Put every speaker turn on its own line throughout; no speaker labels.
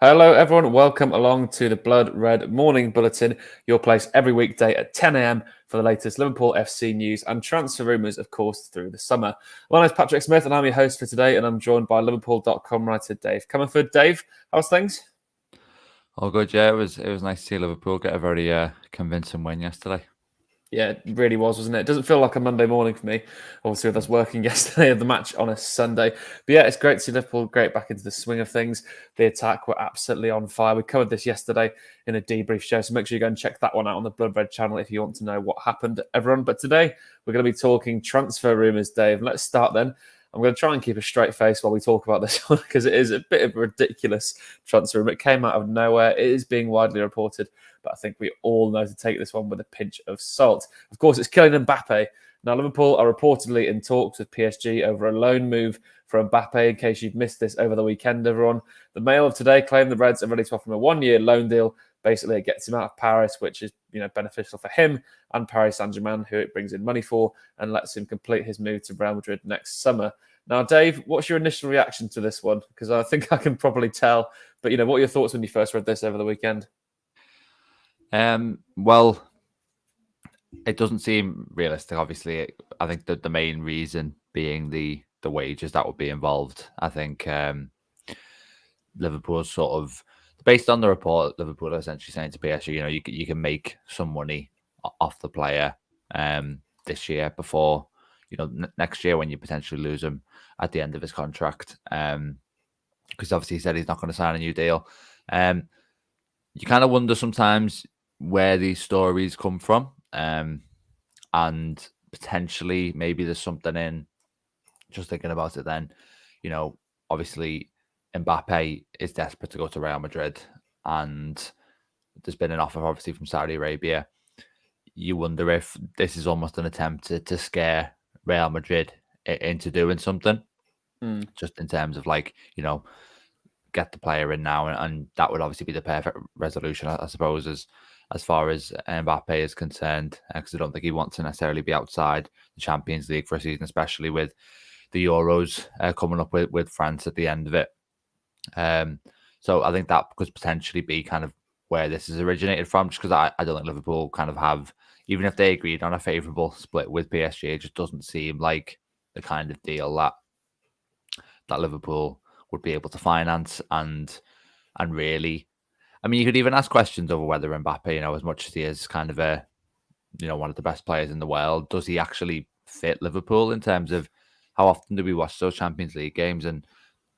Hello, everyone. Welcome along to the Blood Red Morning Bulletin, your place every weekday at 10 a.m. for the latest Liverpool FC news and transfer rumours, of course, through the summer. My name is Patrick Smith, and I'm your host for today, and I'm joined by Liverpool.com writer Dave Comerford. Dave, how's things?
All good, yeah. It was nice to see Liverpool get a very convincing win yesterday.
Yeah, it really was, wasn't it? It doesn't feel like a Monday morning for me, obviously, with us working yesterday of the match on a Sunday. But yeah, it's great to see Liverpool great back into the swing of things. The attack were absolutely on fire. We covered this yesterday in a debrief show, so make sure you go and check that one out on the Blood Red channel if you want to know what happened, everyone. But today, we're going to be talking transfer rumours, Dave. Let's start then. I'm going to try and keep a straight face while we talk about this one because it is a bit of a ridiculous transfer rumor. It came out of nowhere. It is being widely reported, but I think we all know to take this one with a pinch of salt. Of course, it's Kylian Mbappe. Now, Liverpool are reportedly in talks with PSG over a loan move for Mbappe, in case you've missed this over the weekend, everyone. The Mail of today claimed the Reds are ready to offer him a one-year loan deal. Basically, it gets him out of Paris, which is beneficial for him and Paris Saint-Germain, who it brings in money for, and lets him complete his move to Real Madrid next summer. Now, Dave, what's your initial reaction to this one? Because I think I can probably tell. But, what are your thoughts when you first read this over the weekend?
Well, it doesn't seem realistic. Obviously, I think that the main reason being the wages that would be involved. I think Liverpool sort of, based on the report, Liverpool are essentially saying to PSG, you can make some money off the player this year before next year when you potentially lose him at the end of his contract. Because obviously he said he's not going to sign a new deal. You kind of wonder sometimes where these stories come from, and potentially maybe there's something in. Just thinking about it, then, obviously Mbappe is desperate to go to Real Madrid, and there's been an offer obviously from Saudi Arabia. You wonder if this is almost an attempt to scare Real Madrid into doing something, just in terms of get the player in now, and that would obviously be the perfect resolution, I suppose, as far as Mbappe is concerned, because I don't think he wants to necessarily be outside the Champions League for a season, especially with the Euros coming up with France at the end of it. So I think that could potentially be kind of where this is originated from, just because I don't think Liverpool kind of have, even if they agreed on a favourable split with PSG, it just doesn't seem like the kind of deal that Liverpool would be able to finance and really, I mean, you could even ask questions over whether Mbappe, as much as he is kind of a, one of the best players in the world, does he actually fit Liverpool in terms of how often do we watch those Champions League games and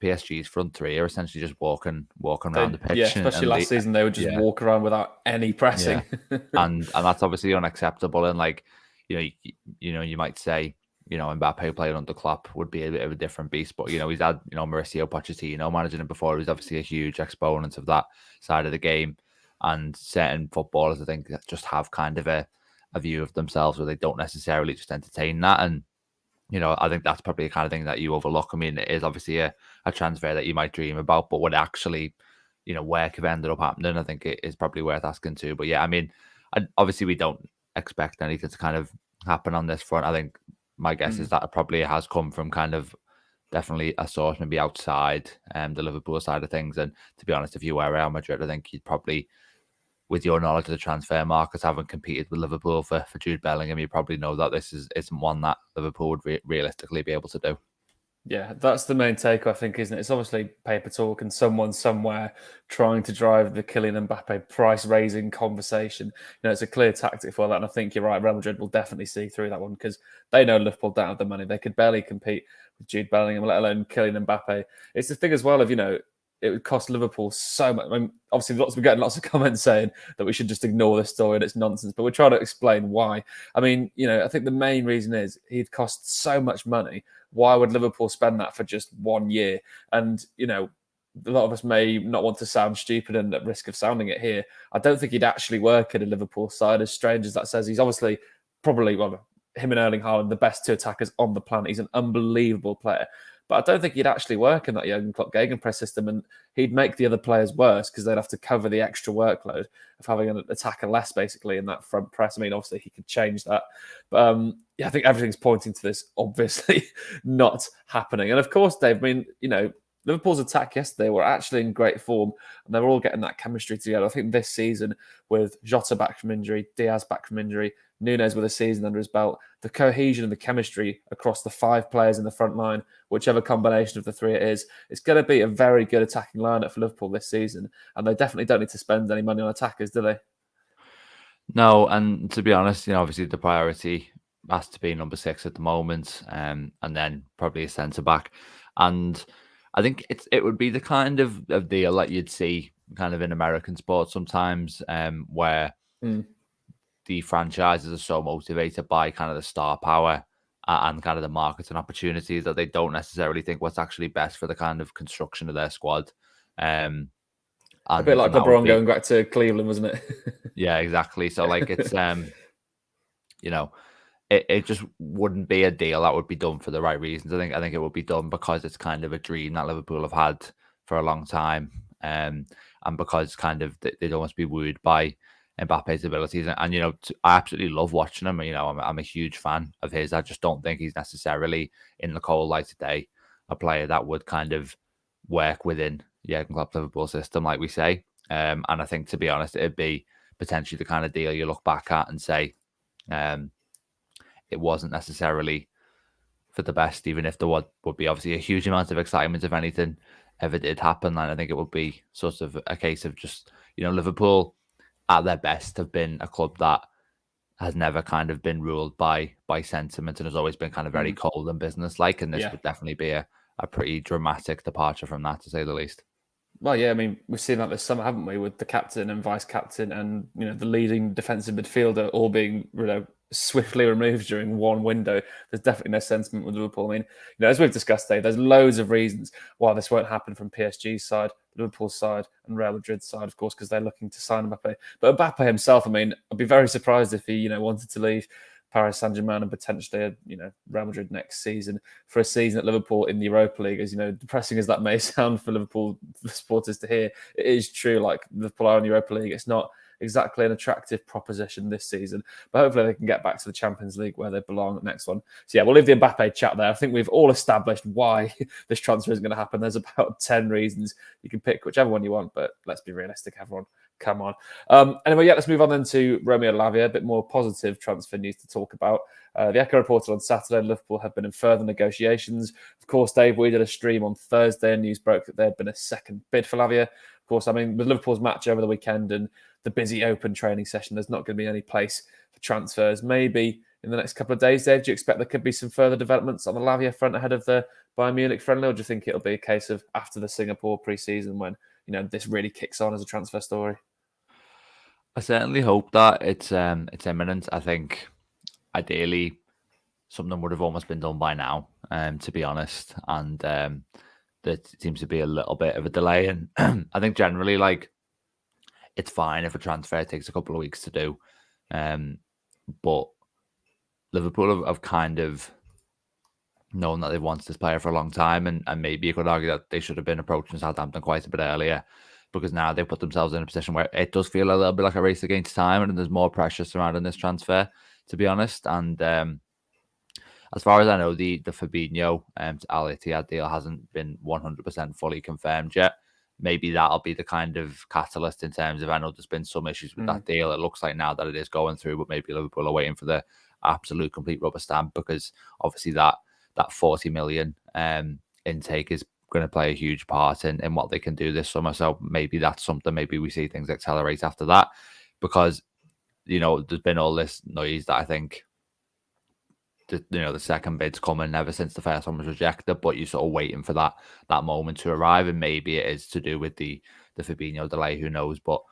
PSG's front three are essentially just walking around the pitch,
Yeah, especially last season, they would just walk around without any pressing.
Yeah. and that's obviously unacceptable. And you might say, Mbappe playing under Klopp would be a bit of a different beast, but he's had Mauricio Pochettino managing him before. He's obviously a huge exponent of that side of the game, and certain footballers, I think, just have kind of a view of themselves where they don't necessarily just entertain that. And I think that's probably the kind of thing that you overlook. I mean, it is obviously a transfer that you might dream about, but what actually, where could have ended up happening, I think it is probably worth asking too. But yeah, I mean, obviously we don't expect anything to kind of happen on this front. I think my guess is that it probably has come from kind of definitely a source maybe outside the Liverpool side of things. And to be honest, if you were Real Madrid, I think you'd probably, with your knowledge of the transfer markets, having competed with Liverpool for Jude Bellingham, you probably know that this isn't one that Liverpool would realistically be able to do.
Yeah, that's the main take, I think, isn't it? It's obviously paper talk and someone somewhere trying to drive the Kylian Mbappe price-raising conversation. It's a clear tactic for that, and I think you're right. Real Madrid will definitely see through that one because they know Liverpool don't have the money. They could barely compete with Jude Bellingham, let alone Kylian Mbappe. It's the thing as well of, it would cost Liverpool so much. I mean, obviously, we're getting lots of comments saying that we should just ignore this story and it's nonsense, but we're trying to explain why. I mean, I think the main reason is he'd cost so much money. Why would Liverpool spend that for just 1 year? And, a lot of us may not want to sound stupid and at risk of sounding it here. I don't think he'd actually work at a Liverpool side, as strange as that says. He's obviously probably, him and Erling Haaland, the best two attackers on the planet. He's an unbelievable player. But I don't think he'd actually work in that Jurgen Klopp gegenpress system, and he'd make the other players worse because they'd have to cover the extra workload of having an attacker less, basically, in that front press. I mean, obviously, he could change that. But yeah, I think everything's pointing to this obviously not happening. And of course, Dave, I mean, Liverpool's attack yesterday were actually in great form, and they were all getting that chemistry together. I think this season, with Jota back from injury, Diaz back from injury, Nunes with a season under his belt, the cohesion and the chemistry across the 5 players in the front line, whichever combination of the 3 it is, it's going to be a very good attacking lineup for Liverpool this season. And they definitely don't need to spend any money on attackers, do they?
No, and to be honest, obviously the priority has to be number 6 at the moment, and then probably a centre back. And I think it would be the kind of deal that you'd see kind of in American sports sometimes, where the franchises are so motivated by kind of the star power and kind of the marketing opportunities that they don't necessarily think what's actually best for the kind of construction of their squad.
A bit like LeBron going back to Cleveland, wasn't it?
Yeah, exactly. So like it's it just wouldn't be a deal that would be done for the right reasons. I think it would be done because it's kind of a dream that Liverpool have had for a long time, and because kind of they'd almost be wooed by Mbappe's abilities. And I absolutely love watching him. I'm a huge fan of his. I just don't think he's necessarily in the cold light today a player that would kind of work within Jurgen Klopp Liverpool system, like we say. And I think, to be honest, it'd be potentially the kind of deal you look back at and say it wasn't necessarily for the best, even if there would be obviously a huge amount of excitement if anything ever did happen. And I think it would be sort of a case of just, Liverpool at their best have been a club that has never kind of been ruled by sentiment and has always been kind of very cold and business-like. And this would definitely be a pretty dramatic departure from that, to say the least.
Well, yeah, I mean, we've seen that this summer, haven't we, with the captain and vice captain and, the leading defensive midfielder all being, swiftly removed during one window. There's definitely no sentiment with Liverpool. I mean, as we've discussed today, there's loads of reasons why this won't happen from PSG's side, Liverpool's side, and Real Madrid's side, of course, because they're looking to sign Mbappe. But Mbappe himself, I mean, I'd be very surprised if he, wanted to leave Paris Saint-Germain and potentially, Real Madrid next season for a season at Liverpool in the Europa League. As depressing as that may sound for Liverpool supporters to hear, it is true. Like, Liverpool are in the Europa League. It's not exactly an attractive proposition this season, but hopefully they can get back to the Champions League where they belong next one. So yeah, we'll leave the Mbappe chat there. I think we've all established why this transfer isn't going to happen. There's about 10 reasons. You can pick whichever one you want, but let's be realistic, everyone. Come on. Anyway, let's move on then to Romeo Lavia, a bit more positive transfer news to talk about. The Echo reported on Saturday Liverpool have been in further negotiations. Of course, Dave, we did a stream on Thursday and news broke that there had been a second bid for Lavia. Of course, I mean, with Liverpool's match over the weekend and the busy open training session, there's not going to be any place for transfers. Maybe in the next couple of days, Dave, do you expect there could be some further developments on the Lavia front ahead of the Bayern Munich friendly, or do you think it'll be a case of after the Singapore pre-season when, this really kicks on as a transfer story?
I certainly hope that it's imminent. I think ideally something would have almost been done by now, to be honest. And there seems to be a little bit of a delay. And I think generally, like, it's fine if a transfer takes a couple of weeks to do. But Liverpool have kind of known that they've wanted this player for a long time. And maybe you could argue that they should have been approaching Southampton quite a bit earlier, because now they put themselves in a position where it does feel a little bit like a race against time, and there's more pressure surrounding this transfer, to be honest. And as far as I know, the Fabinho to Al Ittihad deal hasn't been 100% fully confirmed yet. Maybe that'll be the kind of catalyst in terms of, I know there's been some issues with that deal. It looks like now that it is going through, but maybe Liverpool are waiting for the absolute complete rubber stamp, because obviously that 40 million intake is going to play a huge part in what they can do this summer. So maybe that's something, maybe we see things accelerate after that, because, there's been all this noise that I think the second bid's coming ever since the first one was rejected, but you're sort of waiting for that moment to arrive, and maybe it is to do with the Fabinho delay, who knows. But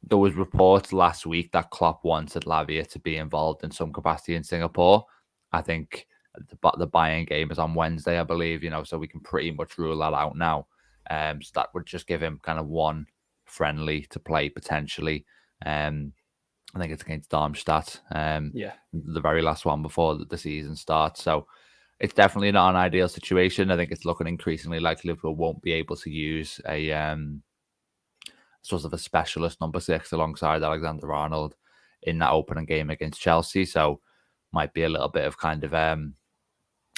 there was reports last week that Klopp wanted Lavia to be involved in some capacity in Singapore. I think the Bayern game is on Wednesday, I believe, so we can pretty much rule that out now. So that would just give him kind of one friendly to play potentially. I think it's against Darmstadt, the very last one before the season starts. So it's definitely not an ideal situation. I think it's looking increasingly like Liverpool won't be able to use a sort of a specialist number 6 alongside Alexander-Arnold in that opening game against Chelsea. So might be a little bit of kind of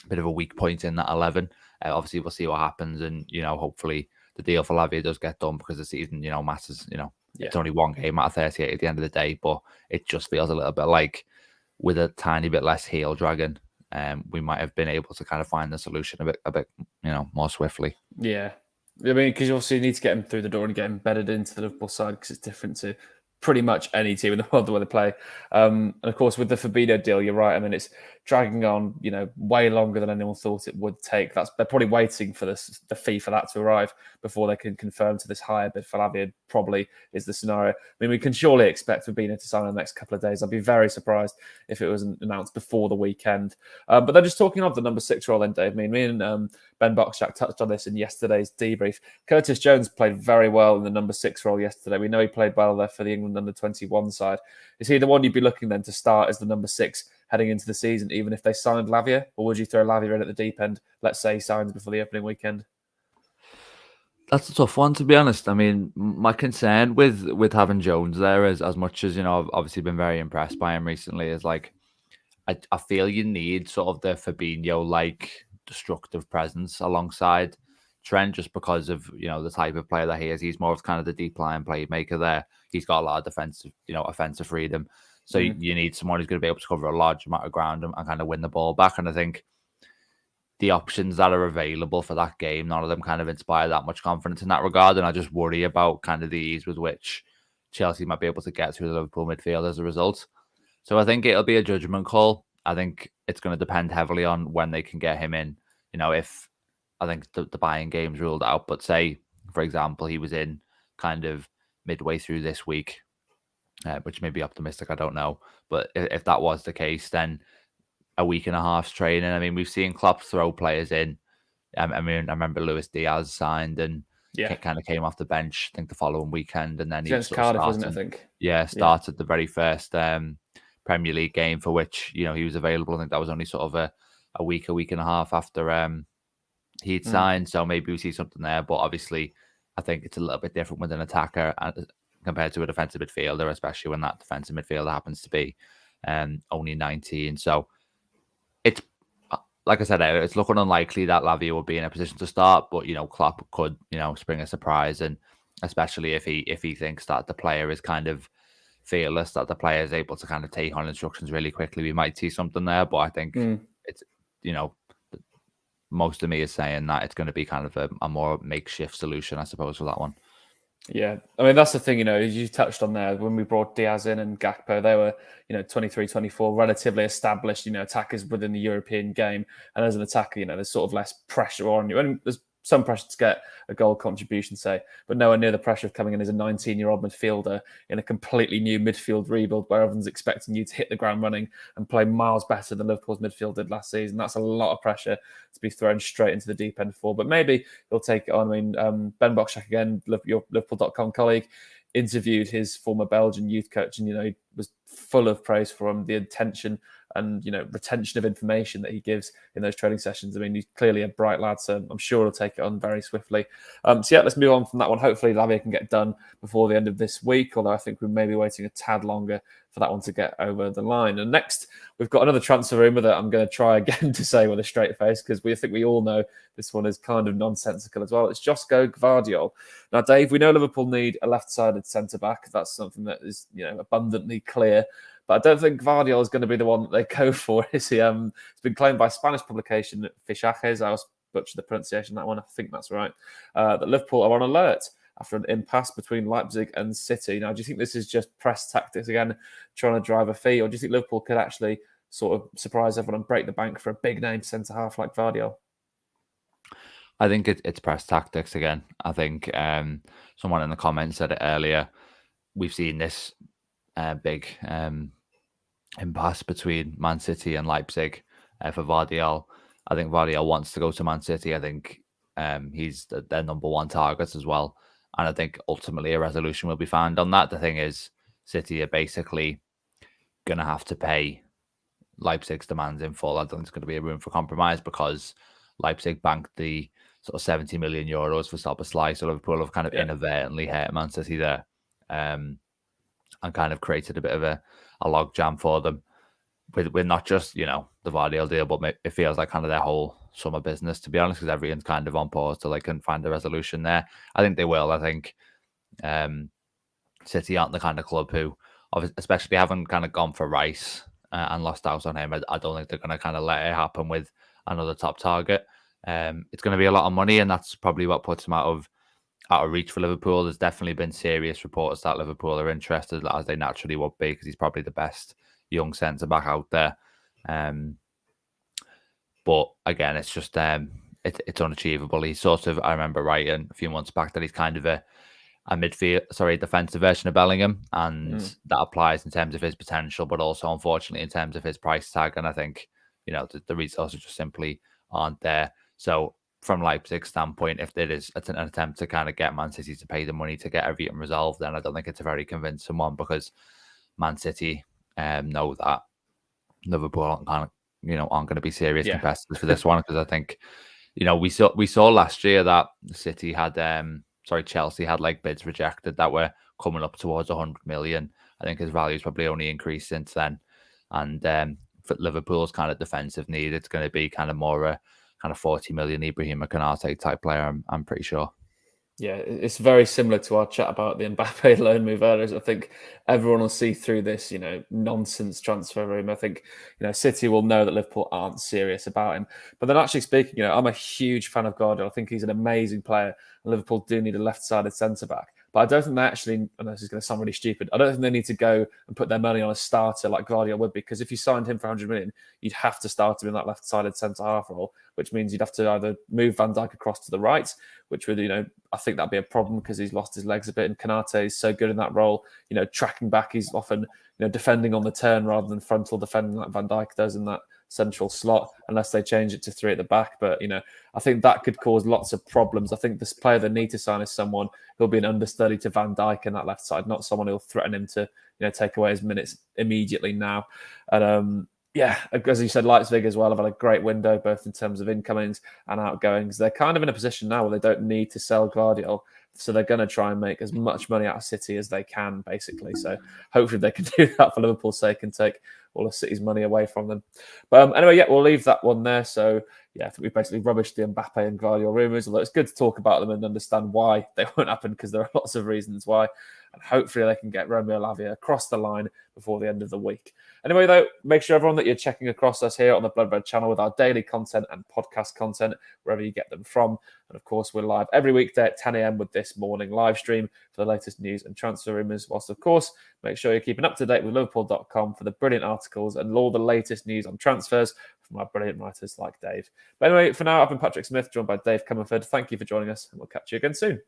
bit of a weak point in that 11. Obviously, we'll see what happens, and hopefully the deal for Lavia does get done because the season, matters. It's only one game out of 38 at the end of the day, but it just feels a little bit like with a tiny bit less heel dragging, we might have been able to kind of find the solution a bit, more swiftly.
Yeah. I mean, because you also need to get him through the door and get him embedded into the Liverpool side because it's different to pretty much any team in the world the way they play. And of course, with the Fabinho deal, you're right. I mean, it's dragging on, way longer than anyone thought it would take. They're probably waiting for the fee for that to arrive before they can confirm to this higher bid for Lavia. Probably is the scenario. I mean, we can surely expect Fabinho to sign in the next couple of days. I'd be very surprised if it wasn't announced before the weekend. But then just talking of the number 6 role then, Dave. I mean, me and Ben Boxjack touched on this in yesterday's debrief. Curtis Jones played very well in the number 6 role yesterday. We know he played well there for the England under-21 side. Is he the one you'd be looking then to start as the number 6 heading into the season, even if they signed Lavia? Or would you throw Lavia in at the deep end, let's say he signs before the opening weekend?
That's a tough one, to be honest. I mean, my concern with having Jones there is, as much as, I've obviously been very impressed by him recently, is like, I feel you need sort of the Fabinho-like destructive presence alongside Trent, just because of, the type of player that he is. He's more of kind of the deep line playmaker there. He's got a lot of defensive, offensive freedom. So you need someone who's going to be able to cover a large amount of ground and kind of win the ball back. And I think the options that are available for that game, none of them kind of inspire that much confidence in that regard. And I just worry about kind of the ease with which Chelsea might be able to get through the Liverpool midfield as a result. So I think it'll be a judgment call. I think it's going to depend heavily on when they can get him in. If I think the buying game's ruled out, but say, for example, he was in kind of midway through this week, which may be optimistic, I don't know. But if that was the case, then a week and a half's training. I mean, we've seen Klopp throw players in. I mean, I remember Luis Diaz signed and kind of came off the bench, I think, the following weekend. And then he
against Cardiff, wasn't it, I think?
Yeah, started the very first Premier League game for which, he was available. I think that was only sort of a week and a half after he'd signed. So maybe we see something there. But obviously, I think it's a little bit different with an attacker compared to a defensive midfielder, especially when that defensive midfielder happens to be only 19. So it's, like I said, it's looking unlikely that Lavia will be in a position to start, but Klopp could spring a surprise, and especially if he thinks that the player is kind of fearless, that the player is able to kind of take on instructions really quickly, we might see something there. But I think it's most of me is saying that it's going to be kind of a more makeshift solution, I suppose, for that one.
Yeah, I mean, that's the thing, as you touched on there, when we brought Diaz in and Gakpo, they were, 23, 24, relatively established, attackers within the European game. And as an attacker, there's sort of less pressure on you. And there's some pressure to get a goal contribution, say, but nowhere near the pressure of coming in as a 19-year-old midfielder in a completely new midfield rebuild where everyone's expecting you to hit the ground running and play miles better than Liverpool's midfield did last season. That's a lot of pressure to be thrown straight into the deep end for, but maybe he'll take it on. I mean, Ben Boxjack, again, your Liverpool.com colleague, interviewed his former Belgian youth coach, and he was full of praise for him, the intention and retention of information that he gives in those training sessions. I mean, he's clearly a bright lad, so I'm sure he'll take it on very swiftly. So yeah, let's move on from that one. Hopefully Lavia can get done before the end of this week, although I think we may be waiting a tad longer for that one to get over the line. And next, we've got another transfer rumour that I'm going to try again to say with a straight face, because I think we all know this one is kind of nonsensical as well. It's Josko Gvardiol. Now, Dave, we know Liverpool need a left-sided centre-back. That's something that is abundantly clear. But I don't think Gvardiol is going to be the one that they go for, is he? It's been claimed by Spanish publication Fichajes, I was butchered the pronunciation of that one, I think that's right, that Liverpool are on alert after an impasse between Leipzig and City. Now, do you think this is just press tactics again, trying to drive a fee, or do you think Liverpool could actually sort of surprise everyone and break the bank for a big-name centre-half like Gvardiol?
I think it's press tactics again. I think someone in the comments said it earlier. We've seen this big impasse between Man City and Leipzig for Gvardiol. I think Gvardiol wants to go to Man City. I think he's their number one target as well. And I think ultimately a resolution will be found on that. The thing is, City are basically going to have to pay Leipzig's demands in full. I don't think there's going to be a room for compromise, because Leipzig banked the sort of 70 million euros for Szoboszlai. So Liverpool have kind of inadvertently hurt Man City there. And kind of created a bit of a logjam for them. with not just, you know, the Gvardiol deal, but it feels like kind of their whole summer business, to be honest, because everyone's kind of on pause till they can find a resolution there. I think they will. I think City aren't the kind of club who, especially haven't kind of gone for Rice and lost out on him. I don't think they're going to kind of let it happen with another top target. It's going to be a lot of money, and that's probably what puts them out of reach for Liverpool. There's definitely been serious reports that Liverpool are interested, as they naturally would be, because he's probably the best young centre back out there. But again, it's just it's unachievable. He's sort of, I remember writing a few months back that he's kind of a defensive version of Bellingham, and that applies in terms of his potential, but also unfortunately in terms of his price tag. And I think, you know, the resources just simply aren't there. So from Leipzig's standpoint, if there is an attempt to kind of get Man City to pay the money to get everything resolved, then I don't think it's a very convincing one, because Man City know that Liverpool aren't going to be serious competitors for this one, because I think, you know, we saw last year that City had Chelsea had like bids rejected that were coming up towards 100 million. I think his value's probably only increased since then. And for Liverpool's kind of defensive need, it's going to be kind of more a kind of 40 million Ibrahim Konate type player, I'm pretty sure.
Yeah, it's very similar to our chat about the Mbappe loan move earlier. I think everyone will see through this, you know, nonsense transfer room. I think, you know, City will know that Liverpool aren't serious about him. But then actually speaking, you know, I'm a huge fan of Gvardiol. I think he's an amazing player. And Liverpool do need a left-sided centre-back. But I don't think they actually, I know this is going to sound really stupid, I don't think they need to go and put their money on a starter like Gvardiol would be, because if you signed him for 100 million, you'd have to start him in that left-sided centre-half role, which means you'd have to either move Van Dijk across to the right, which would, you know, I think that'd be a problem because he's lost his legs a bit, and Konate is so good in that role. You know, tracking back, he's often, you know, defending on the turn rather than frontal defending like Van Dijk does in that central slot, unless they change it to 3 at the back. But, you know, I think that could cause lots of problems. I think this player they need to sign is someone who'll be an understudy to Van Dijk in that left side, not someone who'll threaten him to, you know, take away his minutes immediately now. And yeah, as you said, Leipzig as well have had a great window, both in terms of incomings and outgoings. They're kind of in a position now where they don't need to sell Gvardiol, so they're going to try and make as much money out of City as they can, basically. So hopefully they can do that for Liverpool's sake and take all of City's money away from them. But anyway, yeah, we'll leave that one there. So yeah, I think we basically rubbished the Mbappe and Gvardiol rumours, although it's good to talk about them and understand why they won't happen, because there are lots of reasons why. And hopefully they can get Romeo Lavia across the line before the end of the week. Anyway, though, make sure everyone that you're checking across us here on the Blood Red channel with our daily content and podcast content, wherever you get them from. And of course, we're live every weekday at 10 a.m. with this morning live stream for the latest news and transfer rumours. Whilst, of course, make sure you're keeping up to date with Liverpool.com for the brilliant articles and all the latest news on transfers from our brilliant writers like Dave. But anyway, for now, I've been Patrick Smith, joined by Dave Comerford. Thank you for joining us, and we'll catch you again soon.